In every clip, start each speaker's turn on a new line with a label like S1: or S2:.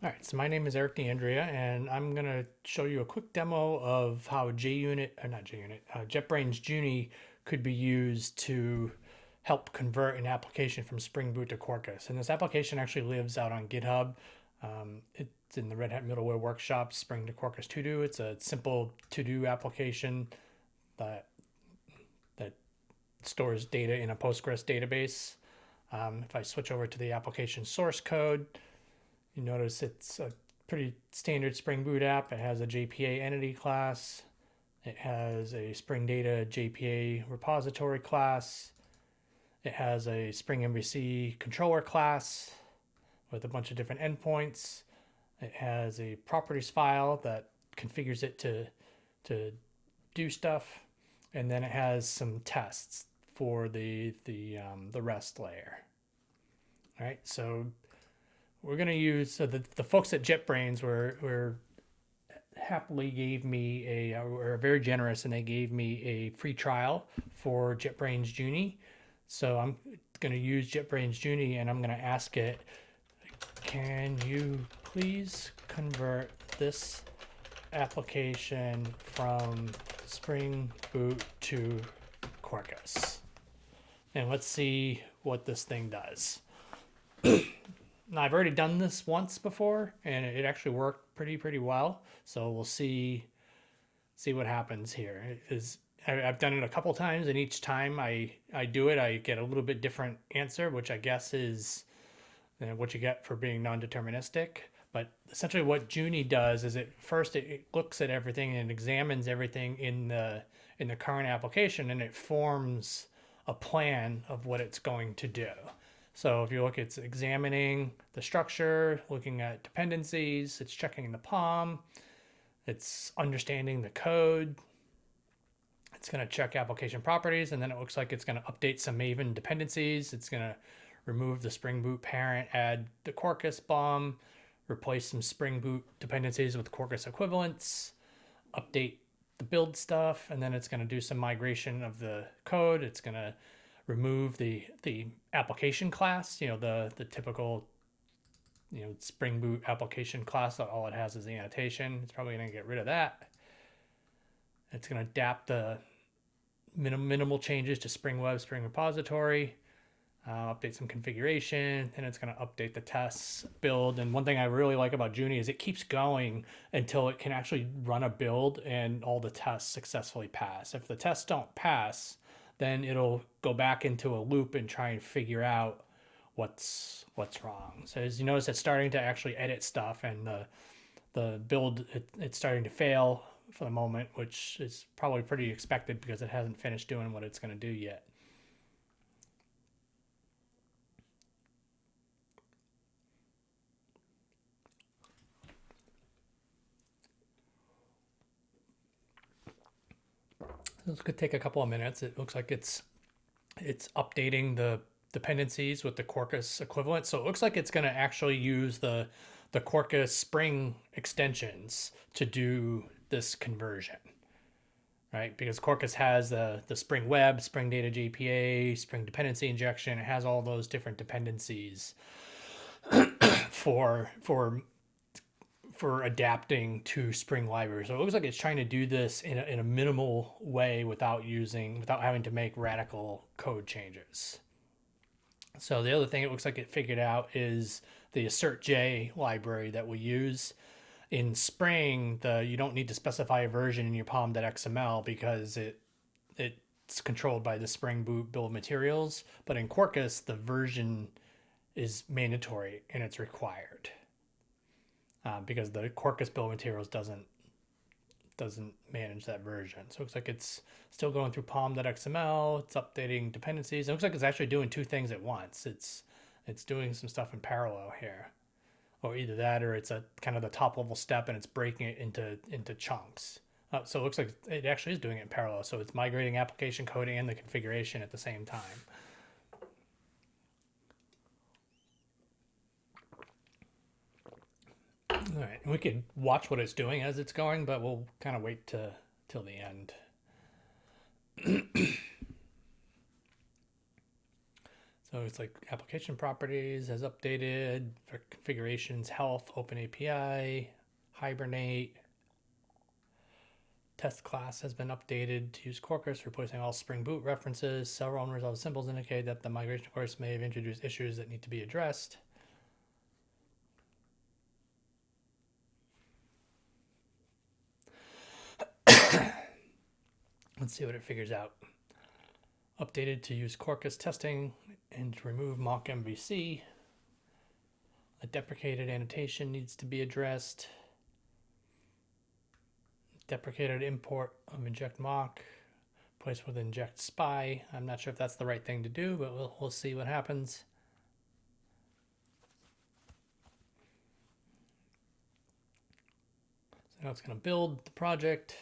S1: All right, so my name is Eric DeAndrea, and I'm going to show you a quick demo of how JetBrains Junie could be used to help convert an application from Spring Boot to Quarkus. And this application actually lives out on GitHub. It's in the Red Hat Middleware Workshop, Spring to Quarkus To-Do. It's a simple to-do application that that stores data in a Postgres database. If I switch over to the application source code, you notice it's a pretty standard Spring Boot app. It has a JPA entity class. It has a Spring Data JPA repository class. It has a Spring MVC controller class with a bunch of different endpoints. It has a properties file that configures it to do stuff, and then it has some tests for the REST layer. All right, so we're going to use, so the folks at JetBrains were happily gave me were very generous, and they gave me a free trial for JetBrains Junie. So I'm going to use JetBrains Junie, and I'm going to ask it, can you please convert this application from Spring Boot to Quarkus? And let's see what this thing does. Now, I've already done this once before, and it actually worked pretty well. So we'll see what happens here. I've done it a couple times, and each time I do it, I get a little bit different answer, which I guess is what you get for being non-deterministic. But essentially what Junie does is it looks at everything and examines everything in the current application, and it forms a plan of what it's going to do. So if you look, it's examining the structure, looking at dependencies, it's checking the POM, it's understanding the code, it's going to check application properties, and then it looks like it's going to update some Maven dependencies. It's going to remove the Spring Boot parent, add the Quarkus BOM, replace some Spring Boot dependencies with Quarkus equivalents, update the build stuff, and then it's going to do some migration of the code. It's going to remove the application class, the typical Spring Boot application class that all it has is the annotation. It's probably going to get rid of that. It's going to adapt the minimal changes to Spring Web, Spring Repository, update some configuration, and it's going to update the tests, build. And one thing I really like about Junie is it keeps going until it can actually run a build and all the tests successfully pass. If the tests don't pass, then it'll go back into a loop and try and figure out what's wrong. So as you notice, it's starting to actually edit stuff, and the build, it's starting to fail for the moment, which is probably pretty expected because it hasn't finished doing what it's going to do yet. This could take a couple of minutes. It looks like it's updating the dependencies with the Quarkus equivalent. So it looks like it's going to actually use the Quarkus Spring extensions to do this conversion, right? Because Quarkus has the Spring Web, Spring Data JPA, Spring Dependency Injection. It has all those different dependencies for adapting to Spring libraries. So it looks like it's trying to do this in a minimal way without having to make radical code changes. So the other thing it looks like it figured out is the AssertJ library that we use. In Spring, you don't need to specify a version in your pom.xml because it's controlled by the Spring Boot bill of materials. But in Quarkus, the version is mandatory and it's required. Because the Quarkus bill of materials doesn't manage that version. So it looks like it's still going through pom.xml, it's updating dependencies. It looks like it's actually doing two things at once. It's doing some stuff in parallel here. Or either that, or it's a kind of the top level step and it's breaking it into chunks. So it looks like it actually is doing it in parallel. So it's migrating application code and the configuration at the same time. All right, we could watch what it's doing as it's going, but we'll kind of wait till the end. So it's like application properties has updated for configurations, health, open API, hibernate. Test class has been updated to use Quarkus, replacing all Spring Boot references. Several unresolved symbols indicate that the migration course may have introduced issues that need to be addressed. Let's see what it figures out. Updated to use Quarkus testing and to remove mock MVC. A deprecated annotation needs to be addressed. Deprecated import of inject mock, placed with inject spy. I'm not sure if that's the right thing to do, but we'll see what happens. So now it's going to build the project.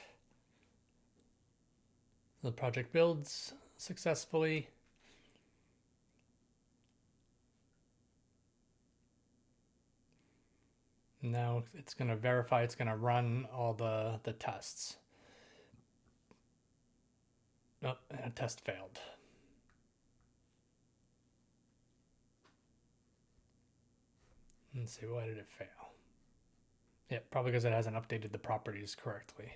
S1: The project builds successfully. Now it's going to verify it's going to run all the tests. Oh, and a test failed. Let's see, why did it fail? Yeah, probably because it hasn't updated the properties correctly.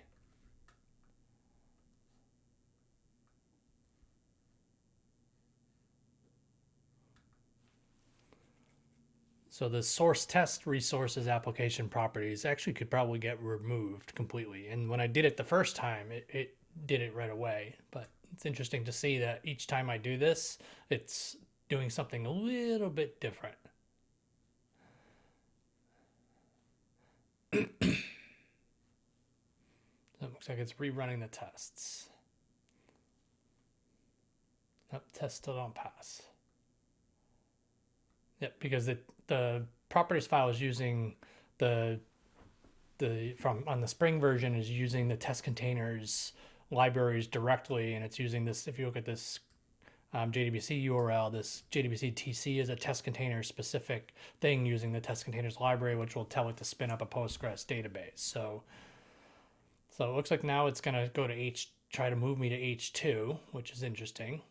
S1: So the source test resources application properties actually could probably get removed completely. And when I did it the first time, it did it right away. But it's interesting to see that each time I do this, it's doing something a little bit different. So it looks like it's rerunning the tests. Nope, tests still don't pass. Yep, because the properties file is using the from on the Spring version is using the test containers libraries directly, and it's using this. If you look at this JDBC URL, this JDBC TC is a test container specific thing using the test containers library, which will tell it to spin up a Postgres database. So it looks like now it's going to go to try to move me to H2, which is interesting.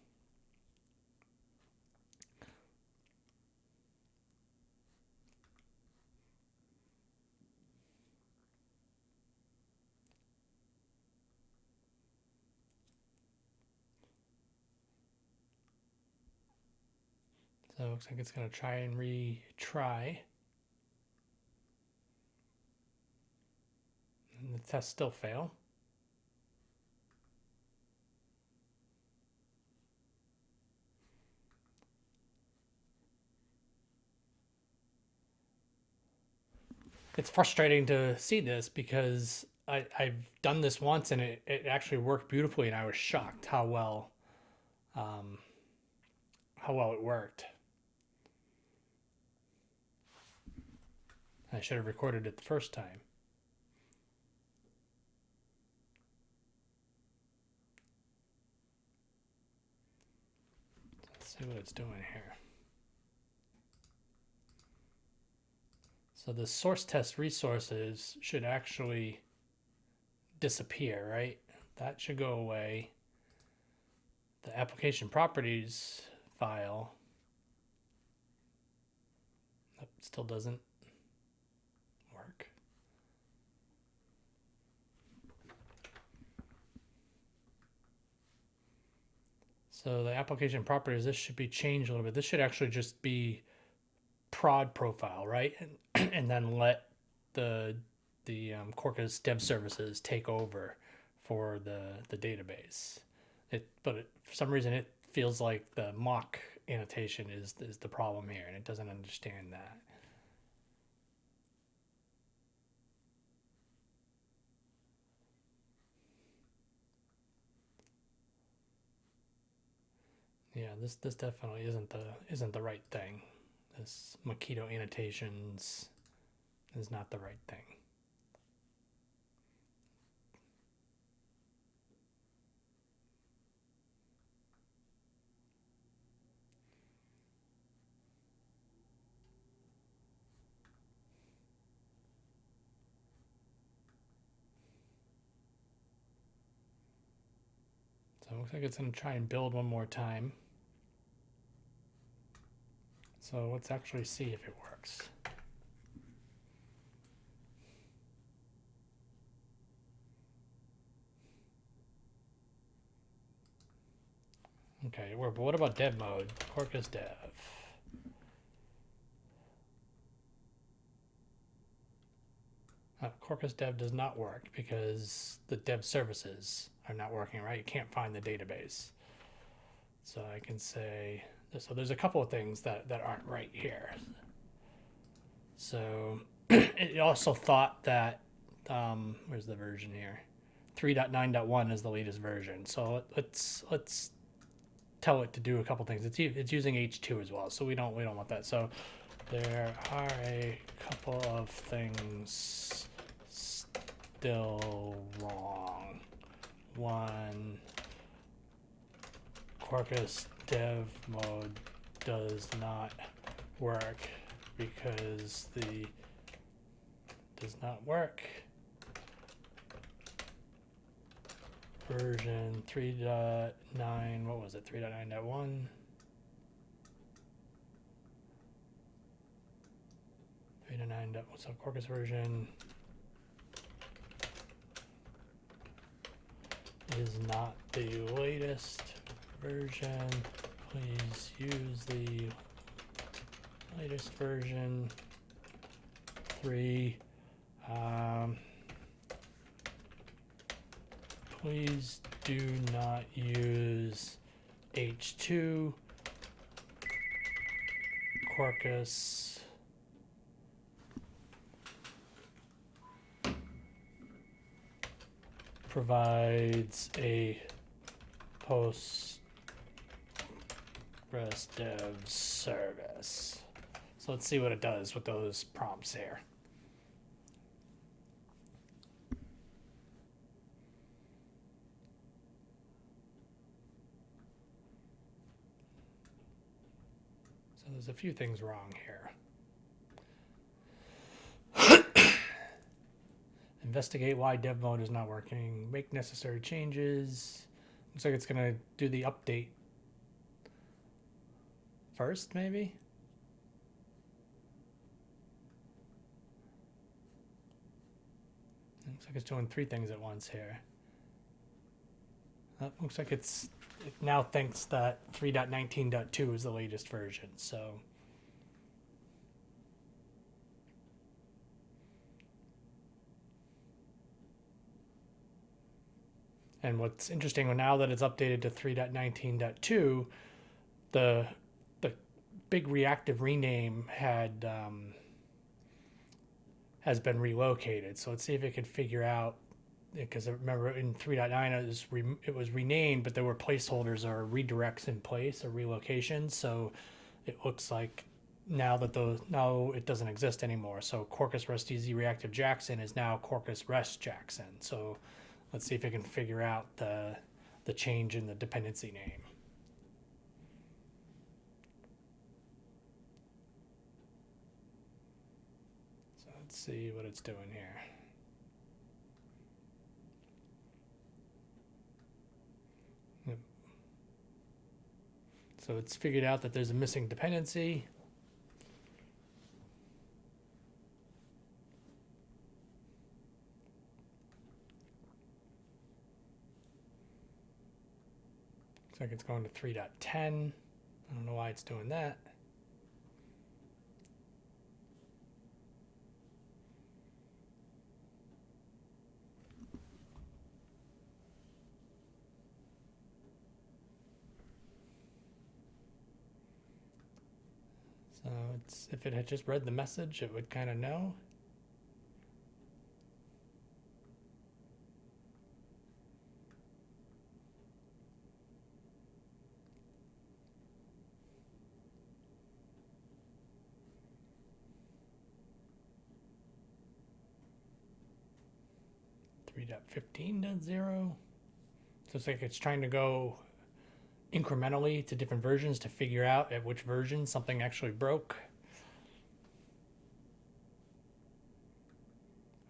S1: So it looks like it's going to try and retry. And the tests still fail. It's frustrating to see this because I've done this once and it actually worked beautifully, and I was shocked how well it worked. I should have recorded it the first time. Let's see what it's doing here. So the source test resources should actually disappear, right? That should go away. The application properties file still doesn't work. So the application properties, this should be changed a little bit. This should actually just be prod profile, right? And then let the Quarkus dev services take over for the database. But for some reason it feels like the mock annotation is the problem here, and it doesn't understand that. Yeah, this definitely isn't the right thing. This Makito annotations is not the right thing. So it looks like it's going to try and build one more time. So let's actually see if it works. Okay, but what about dev mode? Quarkus dev. Quarkus dev does not work because the dev services are not working, right? You can't find the database. So I can say, so there's a couple of things that aren't right here. So it also thought that, where's the version here? 3.9.1 is the latest version. So let's tell it to do a couple things. It's using H2 as well, so we don't want that. So there are a couple of things still wrong. One, Quarkus dev mode does not work because does not work. Version 3.9, what was it? 3.9.1. 3.9. So Quarkus version is not the latest version. Please use the latest version 3. Please do not use H2. Quarkus provides a Postgres dev service. So let's see what it does with those prompts here. So there's a few things wrong here. Investigate why dev mode is not working. Make necessary changes. Looks like it's going to do the update first, maybe? Looks like it's doing 3 things at once here. Looks like it now thinks that 3.19.2 is the latest version, so... And what's interesting, now that it's updated to 3.19.2, the big reactive rename has been relocated. So let's see if it can figure out, because I remember in 3.9 it was renamed, but there were placeholders or redirects in place or relocations. So it looks like now it doesn't exist anymore. So Quarkus REST easy reactive Jackson is now Quarkus REST Jackson. So let's see if it can figure out the change in the dependency name. So let's see what it's doing here. Yep. So it's figured out that there's a missing dependency. Looks like it's going to 3.10. I don't know why it's doing that. So if it had just read the message, it would kind of know. .15.0. So it's like it's trying to go incrementally to different versions to figure out at which version something actually broke.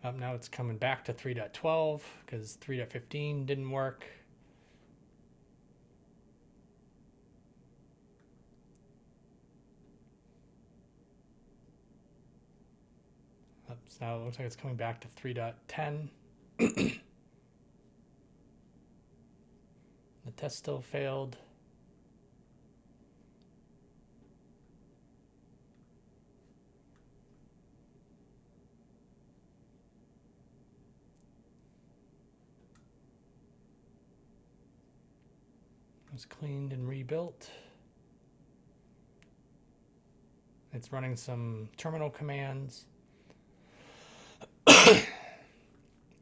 S1: Now it's coming back to 3.12 because 3.15 didn't work. So now it looks like it's coming back to 3.10. The test still failed. It was cleaned and rebuilt. It's running some terminal commands.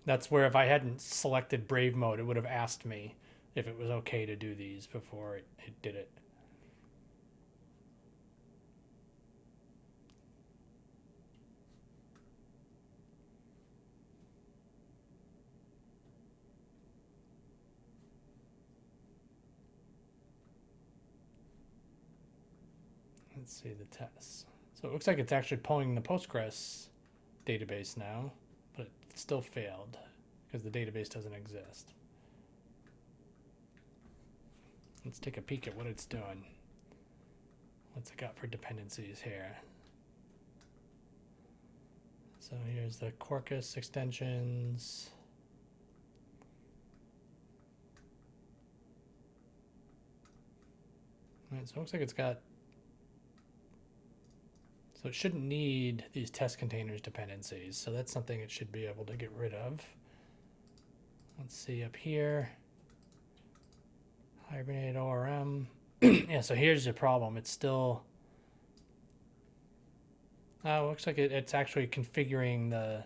S1: That's where if I hadn't selected Brave mode, it would have asked me if it was okay to do these before it did it. Let's see the tests. So it looks like it's actually pulling the Postgres database now, but it still failed because the database doesn't exist. Let's take a peek at what it's doing. What's it got for dependencies here? So here's the Quarkus extensions. All right, so it looks like it's got, so it shouldn't need these test containers dependencies. So that's something it should be able to get rid of. Let's see up here. Hibernate ORM. Yeah, so here's the problem. It's still, it looks like it's actually configuring the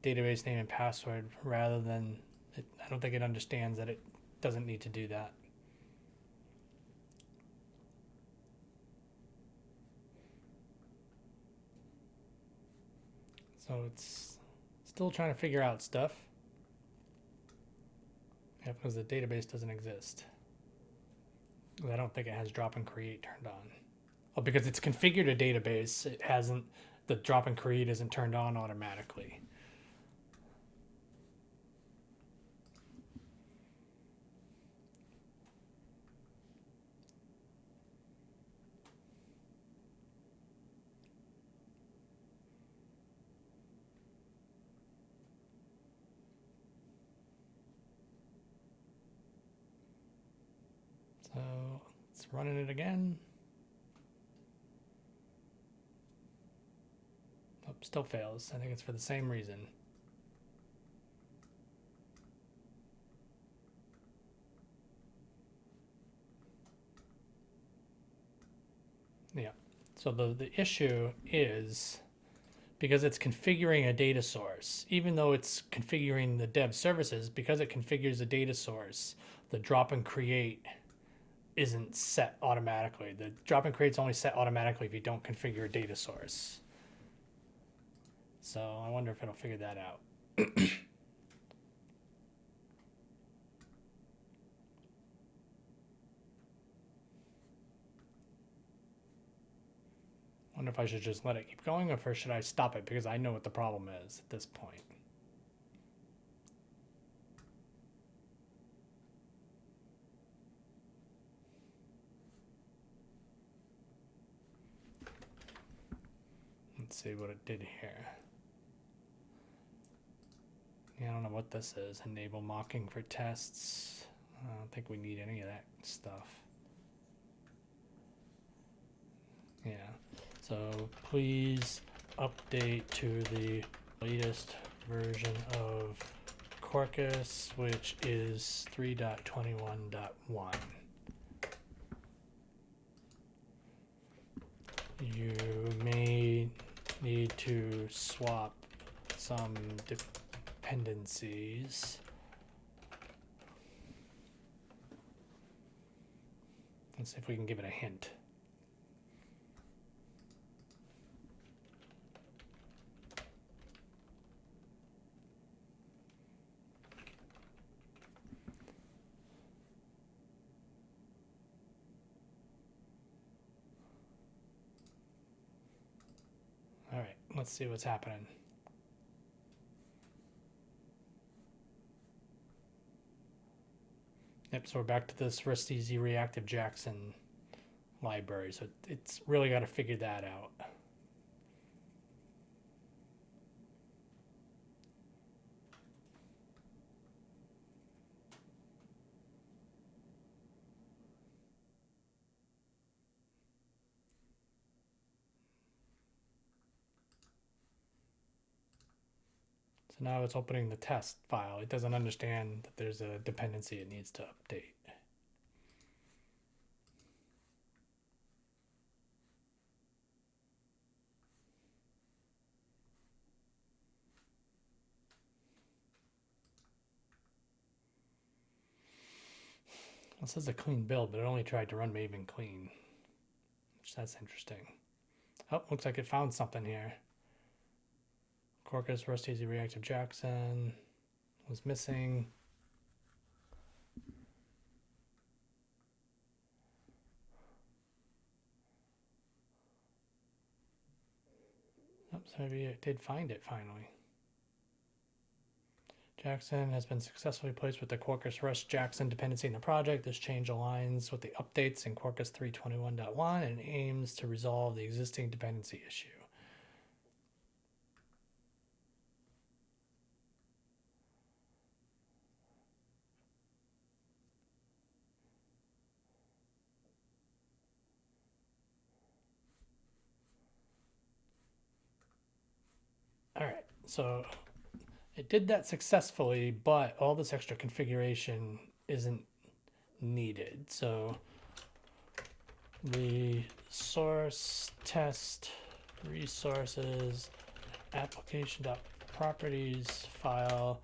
S1: database name and password rather than, I don't think it understands that it doesn't need to do that. So it's still trying to figure out stuff. Yeah, because the database doesn't exist. I don't think it has drop and create turned on. Oh, because it's configured a database, it hasn't, the drop and create isn't turned on automatically. So it's running it again. Oh, still fails. I think it's for the same reason. Yeah. So the issue is because it's configuring a data source, even though it's configuring the dev services, because it configures a data source, the drop and create isn't set automatically. The drop and create is only set automatically if you don't configure a data source. So I wonder if it'll figure that out. Wonder if I should just let it keep going or should I stop it because I know what the problem is at this point. Let's see what it did here. Yeah, I don't know what this is. Enable mocking for tests. I don't think we need any of that stuff. Yeah. So please update to the latest version of Quarkus, which is 3.21.1. You may need to swap some dependencies. Let's see if we can give it a hint. All right, let's see what's happening. Yep, so we're back to this REST-easy reactive Jackson library. So it's really got to figure that out. So now it's opening the test file. It doesn't understand that there's a dependency it needs to update. Well, it says a clean build, but it only tried to run Maven clean, which that's interesting. Oh, looks like it found something here. Quarkus, Rust Easy Reactive Jackson was missing. Oops, maybe it did find it finally. Jackson has been successfully placed with the Quarkus Rust Jackson dependency in the project. This change aligns with the updates in Quarkus 3.21.1 and aims to resolve the existing dependency issue. All right, so it did that successfully, but all this extra configuration isn't needed. So the source test resources application.properties file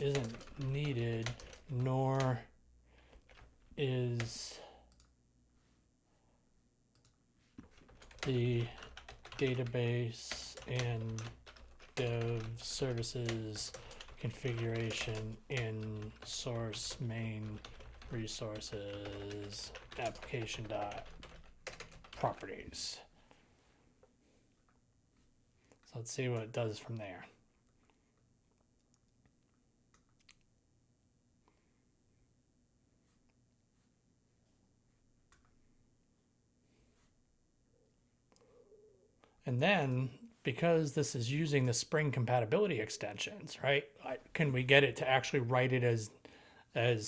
S1: isn't needed, nor is the database and dev services configuration in source main resources application.properties. So let's see what it does from there. And then, because this is using the Spring compatibility extensions, right? Can we get it to actually write it as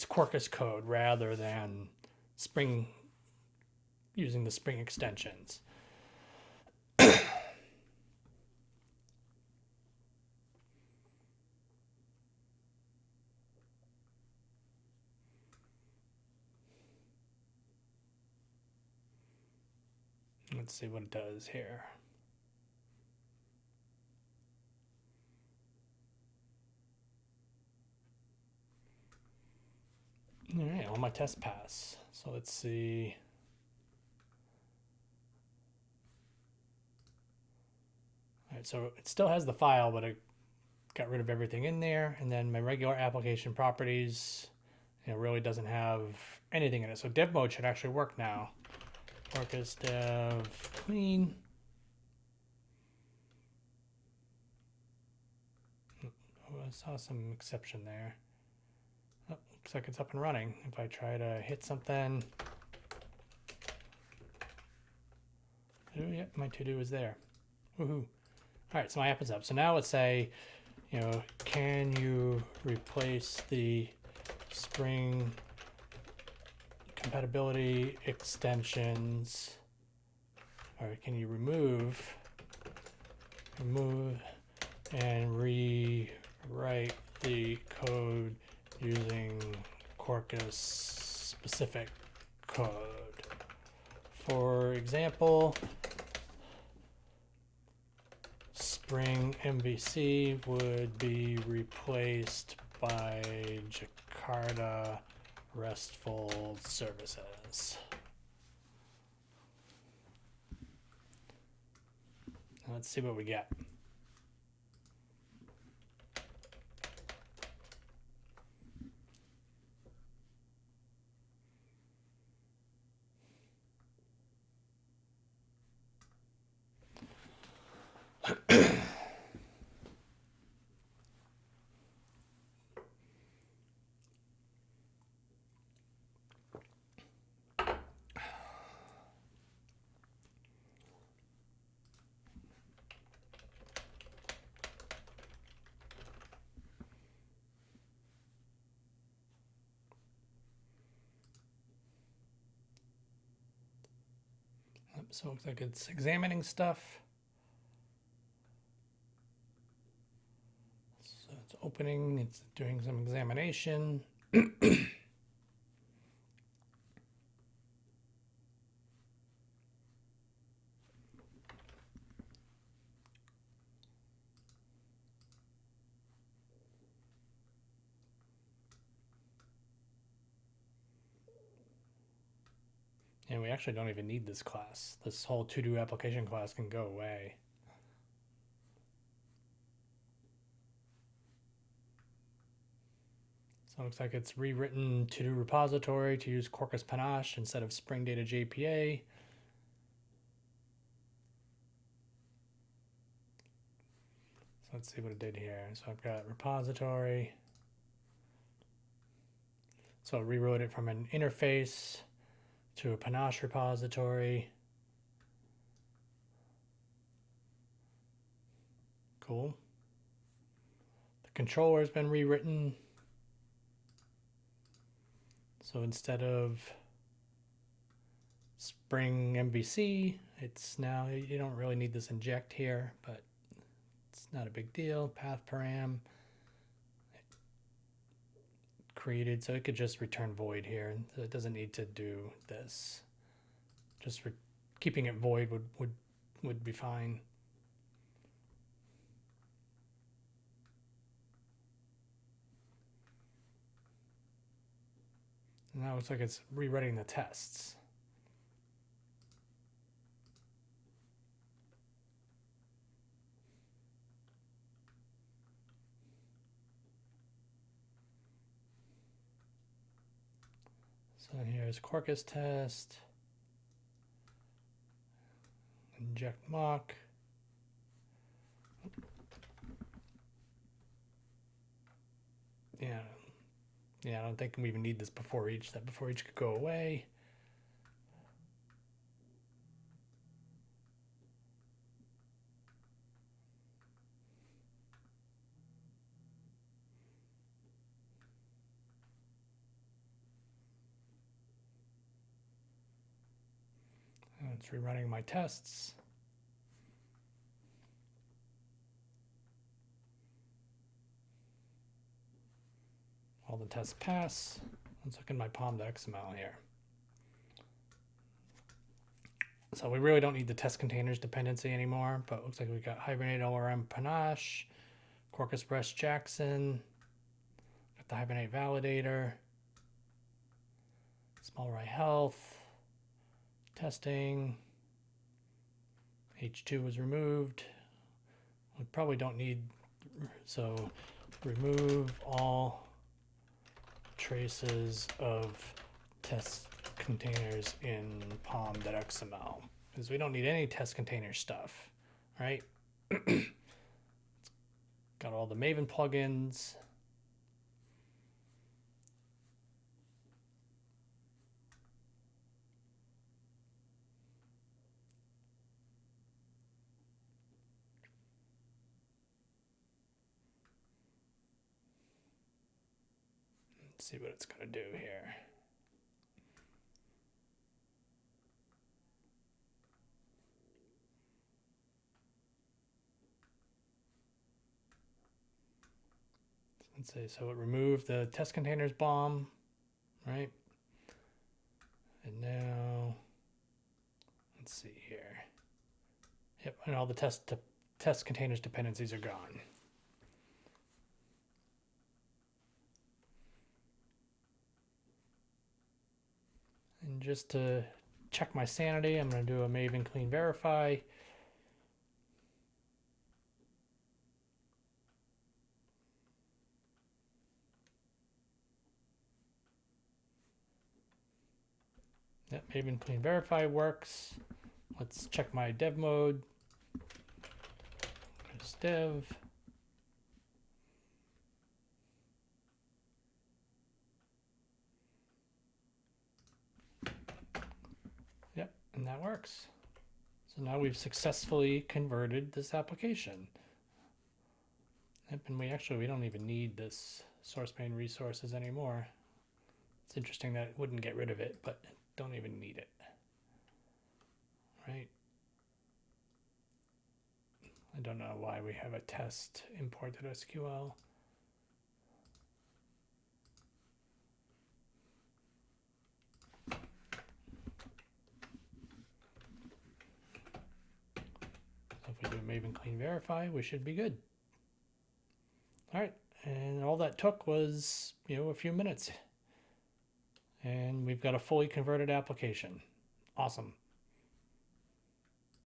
S1: Quarkus code rather than Spring using the Spring extensions? Let's see what it does here. All right, all my tests pass. So let's see. All right, so it still has the file, but it got rid of everything in there. And then my regular application properties, really doesn't have anything in it. So dev mode should actually work now. Quarkus dev clean. Oh, I saw some exception there. Oh, looks like it's up and running. If I try to hit something, oh yeah, my to-do is there. Woohoo! All right, so my app is up. So now let's say, can you replace the Spring compatibility extensions, or can you remove and rewrite the code using Quarkus specific code? For example, Spring MVC would be replaced by Jakarta RESTful services. Let's see what we get. So it looks like it's examining stuff. So it's opening, it's doing some examination. And we actually don't even need this class. This whole to-do application class can go away. So it looks like it's rewritten to-do repository to use Quarkus Panache instead of Spring Data JPA. So let's see what it did here. So I've got repository. So it rewrote it from an interface to a Panache repository. Cool. The controller has been rewritten. So instead of Spring MVC, it's now, you don't really need this inject here, but it's not a big deal. Path param created, so it could just return void here. So it doesn't need to do this. Just keeping it void would be fine. And now it looks like it's rewriting the tests. So here's Quarkus test, inject mock. Yeah, I don't think we even need this before each. That before each could go away. And it's rerunning my tests. All the tests pass. Let's look in my pom.xml here. So we really don't need the test containers dependency anymore, but it looks like we got Hibernate ORM Panache, Quarkus Breast Jackson, got the Hibernate validator, Small Rai Health, testing, H2 was removed. We probably don't need, so remove all traces of test containers in pom.xml because we don't need any test container stuff, right? Got all the Maven plugins. Let's see what it's going to do here. Let's see, so it removed the test containers bomb, right? And now, let's see here. Yep, and all the test containers dependencies are gone. And just to check my sanity, I'm going to do a Maven clean verify. Yep, Maven clean verify works. Let's check my dev mode. There's dev. Yep, and that works. So now we've successfully converted this application. Yep, and we don't even need this source pane resources anymore. It's interesting that it wouldn't get rid of it, but don't even need it. Right? I don't know why we have a test imported SQL. Maven clean verify, we should be good. All right, and all that took was, a few minutes. And we've got a fully converted application. Awesome.